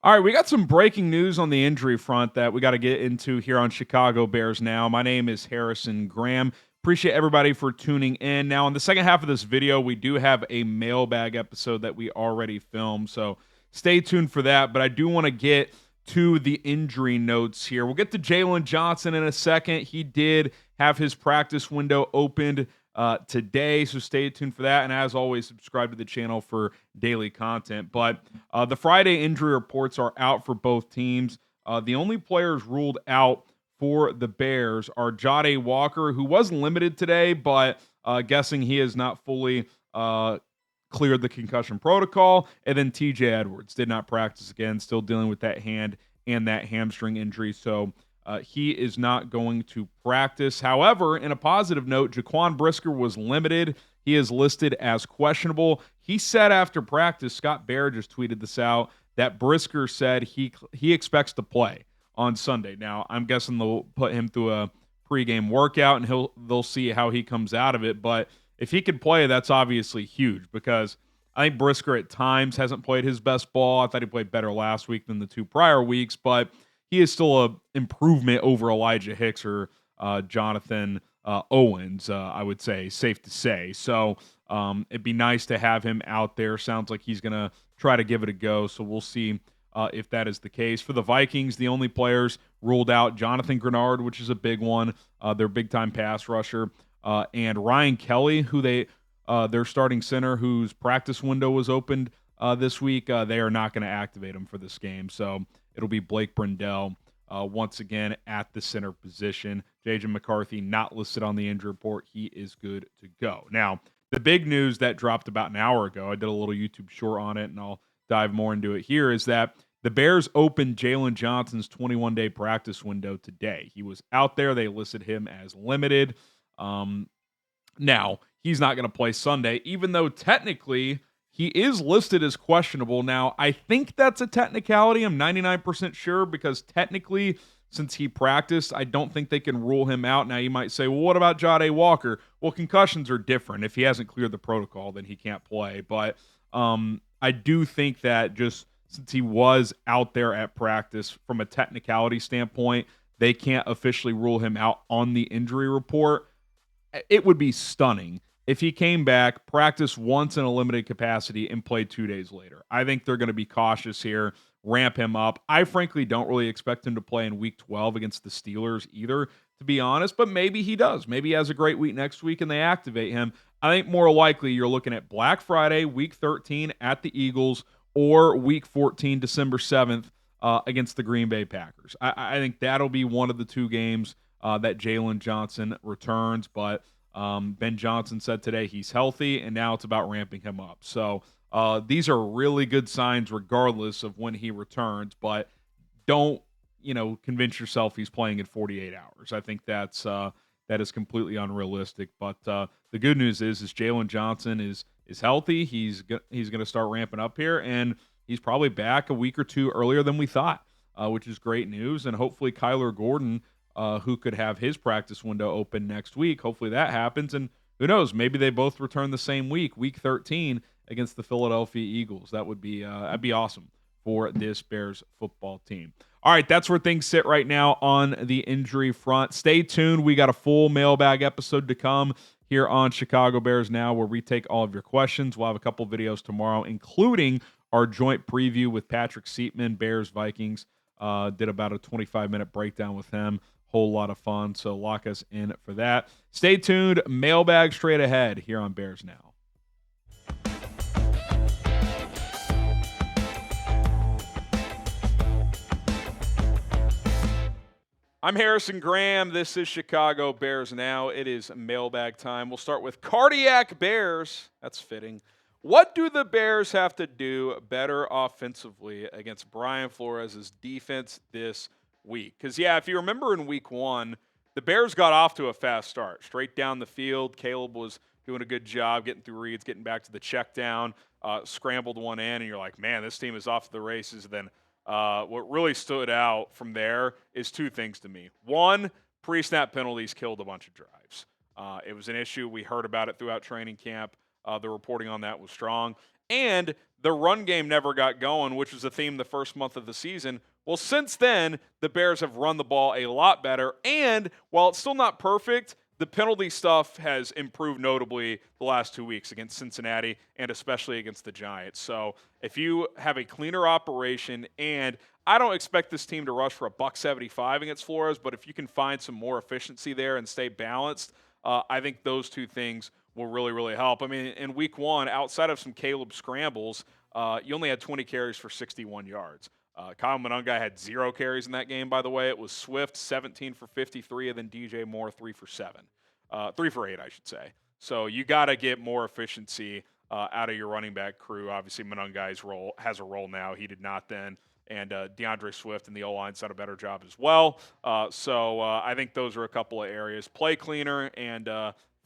All right, we got some breaking news on the injury front that we got to get into here on Chicago Bears Now. My name is Harrison Graham. Appreciate everybody for tuning in. Now, in the second half of this video, we do have a mailbag episode that we already filmed, so stay tuned for that. But I do want to get to the injury notes here. We'll get to Jaylon Johnson in a second. He did have his practice window opened today, so stay tuned for that. And as always, subscribe to the channel for daily content. But the Friday injury reports are out for both teams. The only players ruled out for the Bears are Jahdae Walker, who was limited today, but guessing he is not fully cleared the concussion protocol. And then TJ Edwards did not practice again, still dealing with that hand and that hamstring injury. So he is not going to practice. However, in a positive note, Jaquan Brisker was limited. He is listed as questionable. He said after practice, Scott Bair just tweeted this out, that Brisker said he expects to play on Sunday. Now, I'm guessing they'll put him through a pregame workout and they'll see how he comes out of it. But if he could play, that's obviously huge because I think Brisker at times hasn't played his best ball. I thought he played better last week than the two prior weeks, but he is still an improvement over Elijah Hicks or Jonathan Owens, I would say, safe to say. So it'd be nice to have him out there. Sounds like he's going to try to give it a go, so we'll see if that is the case. For the Vikings, the only players ruled out, Jonathan Grenard, which is a big one, their big-time pass rusher, and Ryan Kelly, who their starting center, whose practice window was opened this week. They are not going to activate him for this game, so it'll be Blake Brindell once again at the center position. J.J. McCarthy not listed on the injury report. He is good to go. Now, the big news that dropped about an hour ago, I did a little YouTube short on it, and I'll dive more into it here, is that the Bears opened Jaylon Johnson's 21-day practice window today. He was out there. They listed him as limited. Now, he's not going to play Sunday, even though technically he is listed as questionable. Now, I think that's a technicality. I'm 99% sure because technically, since he practiced, I don't think they can rule him out. Now, you might say, well, what about Jahdae Walker? Well, concussions are different. If he hasn't cleared the protocol, then he can't play. But I do think that just since he was out there at practice from a technicality standpoint, they can't officially rule him out on the injury report. It would be stunning if he came back, practiced once in a limited capacity, and played 2 days later. I think they're going to be cautious here, ramp him up. I frankly don't really expect him to play in Week 12 against the Steelers either, to be honest, but maybe he does. Maybe he has a great week next week and they activate him. I think more likely you're looking at Black Friday, Week 13 at the Eagles, or Week 14, December 7th against the Green Bay Packers. I think that'll be one of the two games that Jaylon Johnson returns, but Ben Johnson said today he's healthy, and now it's about ramping him up. So these are really good signs regardless of when he returns, but don't, convince yourself he's playing in 48 hours. I think that is completely unrealistic. But the good news is Jaylon Johnson is healthy. He's going to start ramping up here, and he's probably back a week or two earlier than we thought, which is great news. And hopefully Kyler Gordon, who could have his practice window open next week. Hopefully that happens. And who knows, maybe they both return the same week 13, against the Philadelphia Eagles. That would be that'd be awesome for this Bears football team. All right, that's where things sit right now on the injury front. Stay tuned. We got a full mailbag episode to come here on Chicago Bears Now, where we take all of your questions. We'll have a couple videos tomorrow, including our joint preview with Patrick Seatman, Bears Vikings. Did about a 25-minute breakdown with him. Whole lot of fun, so lock us in for that. Stay tuned. Mailbag straight ahead here on Bears Now. I'm Harrison Graham. This is Chicago Bears Now. It is mailbag time. We'll start with Cardiac Bears. That's fitting. What do the Bears have to do better offensively against Brian Flores' defense this week? Because, if you remember in Week 1, the Bears got off to a fast start. Straight down the field. Caleb was doing a good job getting through reads, getting back to the check down, scrambled one in, and you're like, man, this team is off to the races. And then what really stood out from there is two things to me. One, pre-snap penalties killed a bunch of drives. It was an issue. We heard about it throughout training camp. The reporting on that was strong. And the run game never got going, which was a theme the first month of the season. Well, since then, the Bears have run the ball a lot better. And while it's still not perfect, the penalty stuff has improved notably the last 2 weeks against Cincinnati and especially against the Giants. So if you have a cleaner operation, and I don't expect this team to rush for a $175 against Flores, but if you can find some more efficiency there and stay balanced, I think those two things will really, really help. I mean, in week one, outside of some Caleb scrambles, you only had 20 carries for 61 yards. Kyle Monangai had 0 carries in that game, by the way. It was Swift, 17 for 53, and then DJ Moore, 3 for 7. 3 for 8, I should say. So you got to get more efficiency out of your running back crew. Obviously, Monangai's role has a role now. He did not then. And DeAndre Swift and the O-line's done a better job as well. So I think those are a couple of areas. Play cleaner and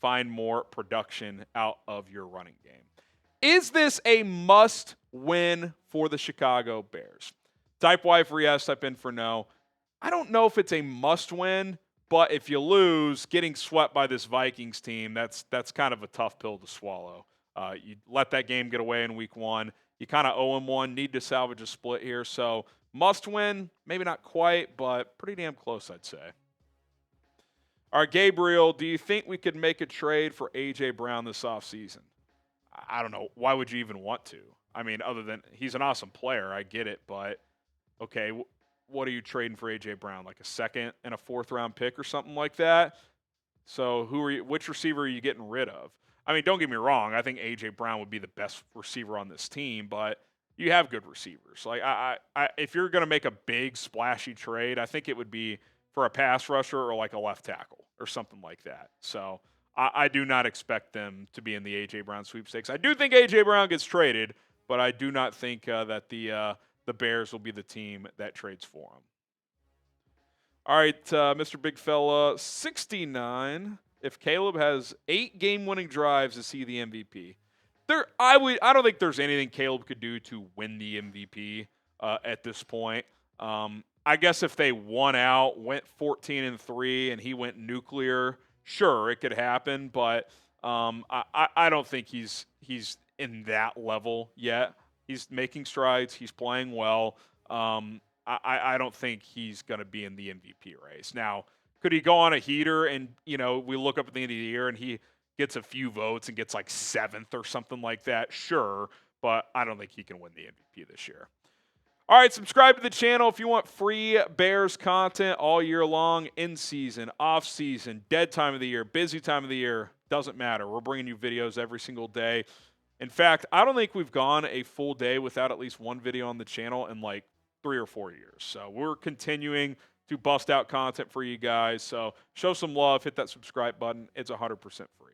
find more production out of your running game. Is this a must-win for the Chicago Bears? Type Y for yes, type in for no. I don't know if it's a must-win, but if you lose, getting swept by this Vikings team, that's kind of a tough pill to swallow. You let that game get away in week one. You kind of owe them one, need to salvage a split here. So must-win, maybe not quite, but pretty damn close, I'd say. All right, Gabriel, do you think we could make a trade for A.J. Brown this offseason? I don't know. Why would you even want to? I mean, other than he's an awesome player, I get it, but okay, what are you trading for A.J. Brown? Like a second and a fourth-round pick or something like that? So which receiver are you getting rid of? I mean, don't get me wrong. I think A.J. Brown would be the best receiver on this team, but you have good receivers. Like if you're going to make a big, splashy trade, I think it would be for a pass rusher or like a left tackle or something like that. So I do not expect them to be in the A.J. Brown sweepstakes. I do think A.J. Brown gets traded, but I do not think that the Bears will be the team that trades for him. All right, Mr. Big Fella, 69. If Caleb has 8 game-winning drives, is he the MVP? I don't think there's anything Caleb could do to win the MVP at this point. I guess if they won out, went 14-3, and he went nuclear, sure, it could happen. But I don't think he's in that level yet. He's making strides. He's playing well. I don't think he's going to be in the MVP race. Now, could he go on a heater and, we look up at the end of the year and he gets a few votes and gets like 7th or something like that? Sure, but I don't think he can win the MVP this year. All right, subscribe to the channel if you want free Bears content all year long, in season, off season, dead time of the year, busy time of the year, doesn't matter. We're bringing you videos every single day. In fact, I don't think we've gone a full day without at least one video on the channel in like 3 or 4 years. So we're continuing to bust out content for you guys. So show some love, hit that subscribe button. It's 100% free.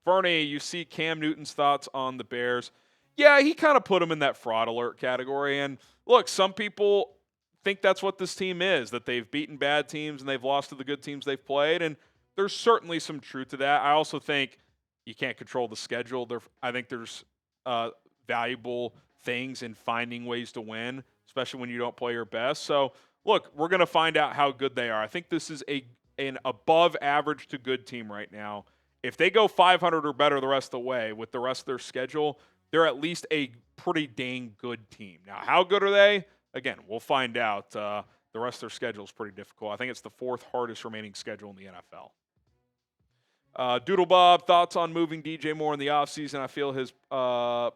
Fernie, you see Cam Newton's thoughts on the Bears. Yeah, he kind of put him in that fraud alert category. And look, some people think that's what this team is, that they've beaten bad teams and they've lost to the good teams they've played. And there's certainly some truth to that. I also think you can't control the schedule. I think there's valuable things in finding ways to win, especially when you don't play your best. So, look, we're going to find out how good they are. I think this is an above average to good team right now. If they go 500 or better the rest of the way with the rest of their schedule, they're at least a pretty dang good team. Now, how good are they? Again, we'll find out. The rest of their schedule is pretty difficult. I think it's the 4th hardest remaining schedule in the NFL. Doodle Bob, thoughts on moving DJ Moore in the offseason? I feel his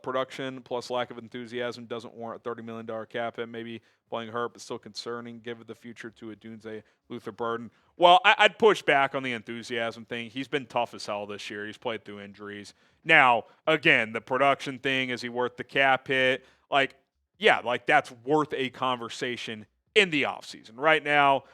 production plus lack of enthusiasm doesn't warrant a $30 million cap hit. Maybe playing hurt, but still concerning. Give the future to a Dunze Luther Burden. Well, I'd push back on the enthusiasm thing. He's been tough as hell this year. He's played through injuries. Now, again, the production thing, is he worth the cap hit? That's worth a conversation in the offseason. Right now,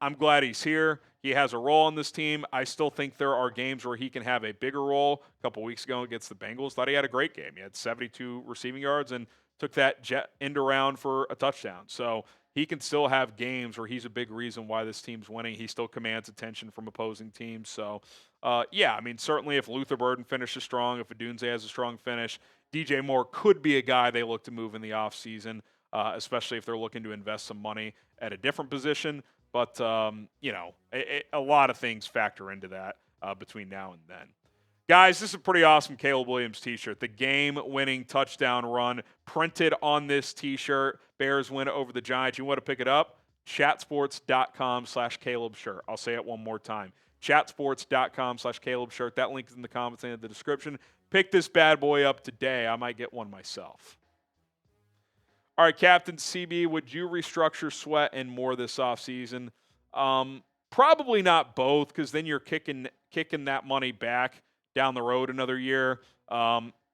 I'm glad he's here. He has a role on this team. I still think there are games where he can have a bigger role. A couple weeks ago against the Bengals, thought he had a great game. He had 72 receiving yards and took that jet end around for a touchdown. So he can still have games where he's a big reason why this team's winning. He still commands attention from opposing teams. So, certainly if Luther Burden finishes strong, if Adunze has a strong finish, DJ Moore could be a guy they look to move in the offseason, especially if they're looking to invest some money at a different position. But, a lot of things factor into that between now and then. Guys, this is a pretty awesome Caleb Williams t-shirt. The game-winning touchdown run printed on this t-shirt. Bears win over the Giants. You want to pick it up? Chatsports.com/Caleb shirt. I'll say it one more time. Chatsports.com/Caleb shirt. That link is in the comments and in the description. Pick this bad boy up today. I might get one myself. All right, Captain CB, would you restructure Sweat and more this offseason? Probably not both, because then you're kicking that money back down the road another year.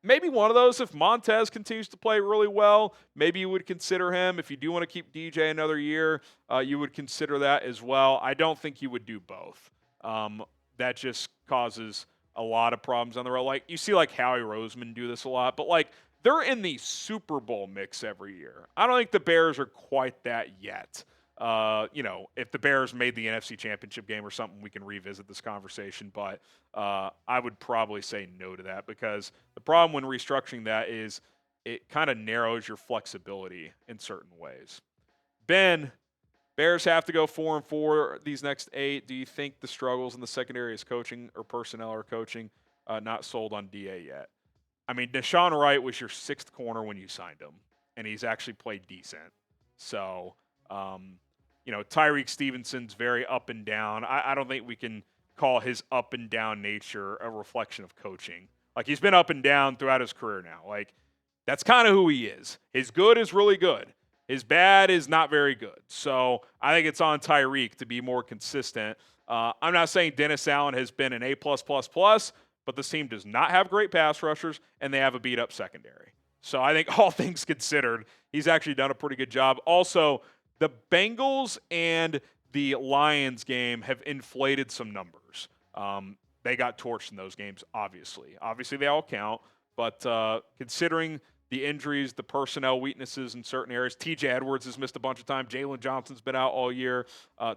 Maybe one of those, if Montez continues to play really well, maybe you would consider him. If you do want to keep DJ another year, you would consider that as well. I don't think you would do both. That just causes a lot of problems on the road. Like, you see like Howie Roseman do this a lot, but like they're in the Super Bowl mix every year. I don't think the Bears are quite that yet. If the Bears made the NFC Championship game or something, we can revisit this conversation. But I would probably say no to that, because the problem when restructuring that is it kind of narrows your flexibility in certain ways. Ben, Bears have to go 4-4 these next 8. Do you think the struggles in the secondary is coaching or personnel or coaching? Not sold on DA yet. I mean, Deshaun Wright was your 6th corner when you signed him, and he's actually played decent. So, Tyreek Stevenson's very up and down. I don't think we can call his up and down nature a reflection of coaching. Like, he's been up and down throughout his career now. Like, that's kind of who he is. His good is really good. His bad is not very good. So I think it's on Tyreek to be more consistent. I'm not saying Dennis Allen has been an A+++, but this team does not have great pass rushers, and they have a beat-up secondary. So I think all things considered, he's actually done a pretty good job. Also, the Bengals and the Lions game have inflated some numbers. They got torched in those games, obviously. Obviously, they all count. But considering the injuries, the personnel weaknesses in certain areas, TJ Edwards has missed a bunch of time. Jaylon Johnson's been out all year.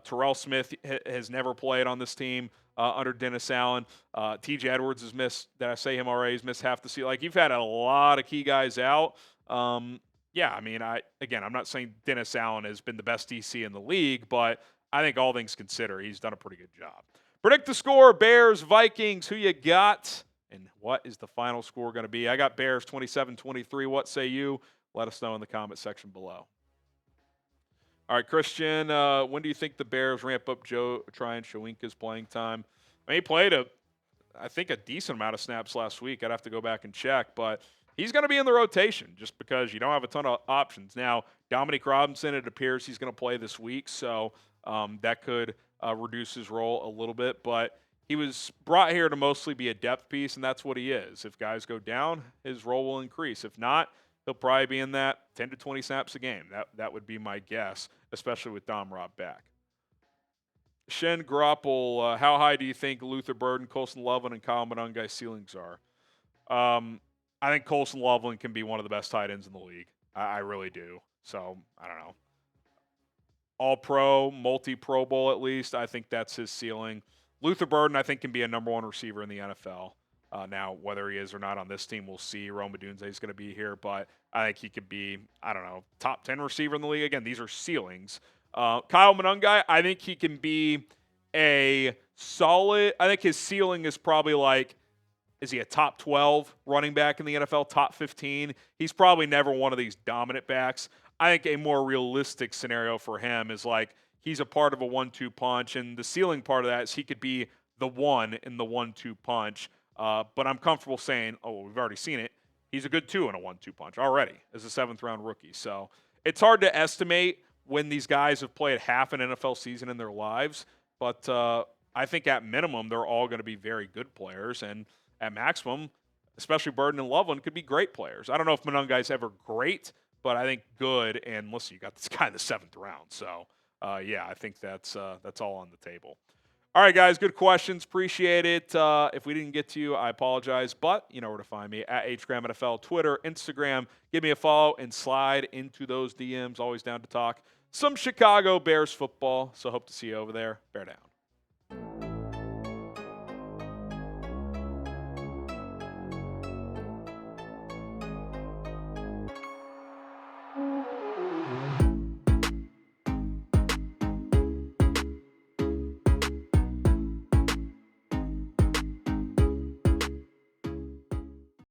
Terrell Smith has never played on this team under Dennis Allen. TJ Edwards has missed, did I say him already? He's missed half the season. Like, you've had a lot of key guys out. I'm not saying Dennis Allen has been the best DC in the league, but I think all things considered, he's done a pretty good job. Predict the score, Bears, Vikings. Who you got? And what is the final score going to be? I got Bears 27-23. What say you? Let us know in the comment section below. All right, Christian, when do you think the Bears ramp up Joe Tryon Shoyinka's playing time? I mean, he played a decent amount of snaps last week. I'd have to go back and check, but he's going to be in the rotation just because you don't have a ton of options. Now, Dominique Robinson, it appears he's going to play this week, so that could reduce his role a little bit, but he was brought here to mostly be a depth piece, and that's what he is. If guys go down, his role will increase. If not, he'll probably be in that 10 to 20 snaps a game. That would be my guess, especially with Dom Robb back. Shen Groppel, how high do you think Luther Burden, Colson Loveland, and Kyle Monungai's ceilings are? I think Colson Loveland can be one of the best tight ends in the league. I really do. So, I don't know. All-pro, multi-Pro Bowl at least. I think that's his ceiling. Luther Burden, I think, can be a number 1 receiver in the NFL. Now, whether he is or not on this team, we'll see. Rome Odunze is going to be here, but I think he could be, top 10 receiver in the league. Again, these are ceilings. Kyle Monungai, I think he can be a solid – I think his ceiling is probably like, is he a top 12 running back in the NFL, top 15? He's probably never one of these dominant backs. I think a more realistic scenario for him is like he's a part of a 1-2 punch, and the ceiling part of that is he could be the one in the 1-2 punch. But I'm comfortable saying, we've already seen it. He's a good 2 in a 1-2 punch already as a 7th-round rookie. So it's hard to estimate when these guys have played half an NFL season in their lives. But I think at minimum, they're all going to be very good players. And at maximum, especially Burden and Loveland, could be great players. I don't know if Monungai's ever great, but I think good. And listen, you got this guy in the 7th round. So, I think that's all on the table. All right, guys, good questions. Appreciate it. If we didn't get to you, I apologize. But you know where to find me, at HGramNFL, Twitter, Instagram. Give me a follow and slide into those DMs. Always down to talk some Chicago Bears football. So hope to see you over there. Bear down.